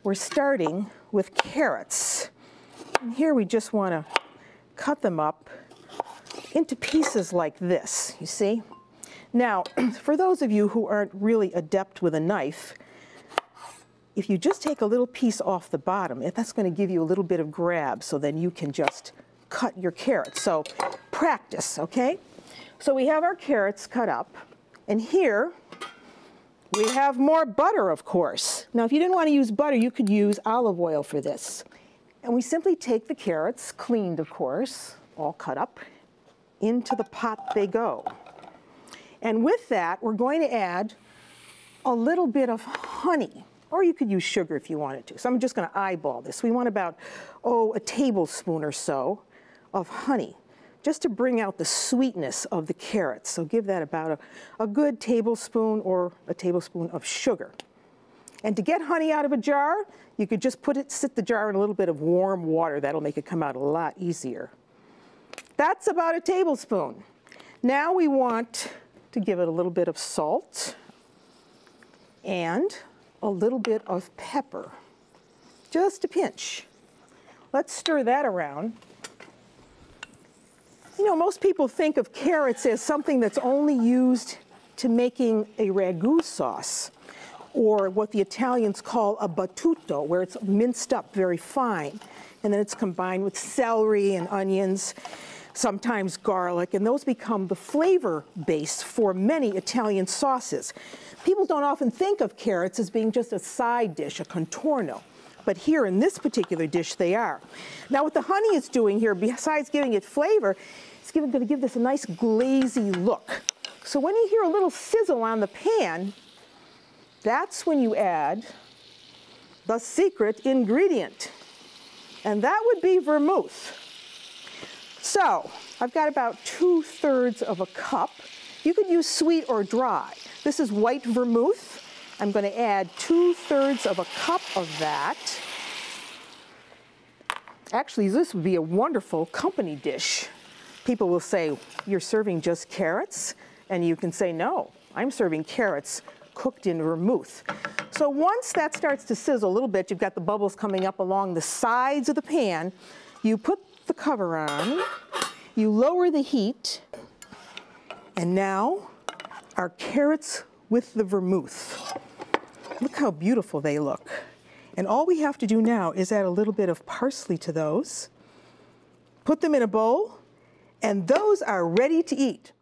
we're starting with carrots. And here we just want to cut them up into pieces like this, you see? Now, for those of you who aren't really adept with a knife, if you just take a little piece off the bottom, that's going to give you a little bit of grab, so then you can just cut your carrots. So practice, okay? So we have our carrots cut up, and here we have more butter, of course. Now, if you didn't want to use butter, you could use olive oil for this. And we simply take the carrots, cleaned, of course, all cut up, into the pot they go. And with that, we're going to add a little bit of honey, or you could use sugar if you wanted to. So I'm just going to eyeball this. We want about, a tablespoon or so of honey, just to bring out the sweetness of the carrots. So give that about a good tablespoon or a tablespoon of sugar. And to get honey out of a jar, you could just sit the jar in a little bit of warm water. That'll make it come out a lot easier. That's about a tablespoon. Now we want to give it a little bit of salt and a little bit of pepper, just a pinch. Let's stir that around. You know, most people think of carrots as something that's only used to making a ragu sauce, or what the Italians call a battuto, where it's minced up very fine, and then it's combined with celery and onions, sometimes garlic, and those become the flavor base for many Italian sauces. People don't often think of carrots as being just a side dish, a contorno, but here in this particular dish they are. Now what the honey is doing here, besides giving it flavor, it's going to give this a nice glazy look. So when you hear a little sizzle on the pan, that's when you add the secret ingredient, and that would be vermouth. So I've got about 2/3 of a cup. You could use sweet or dry. This is white vermouth. I'm going to add 2/3 of a cup of that. Actually, this would be a wonderful company dish. People will say, you're serving just carrots? And you can say, no, I'm serving carrots cooked in vermouth. So once that starts to sizzle a little bit, you've got the bubbles coming up along the sides of the pan, you put the cover on, you lower the heat, and now our carrots with the vermouth. Look how beautiful they look. And all we have to do now is add a little bit of parsley to those, put them in a bowl, and those are ready to eat.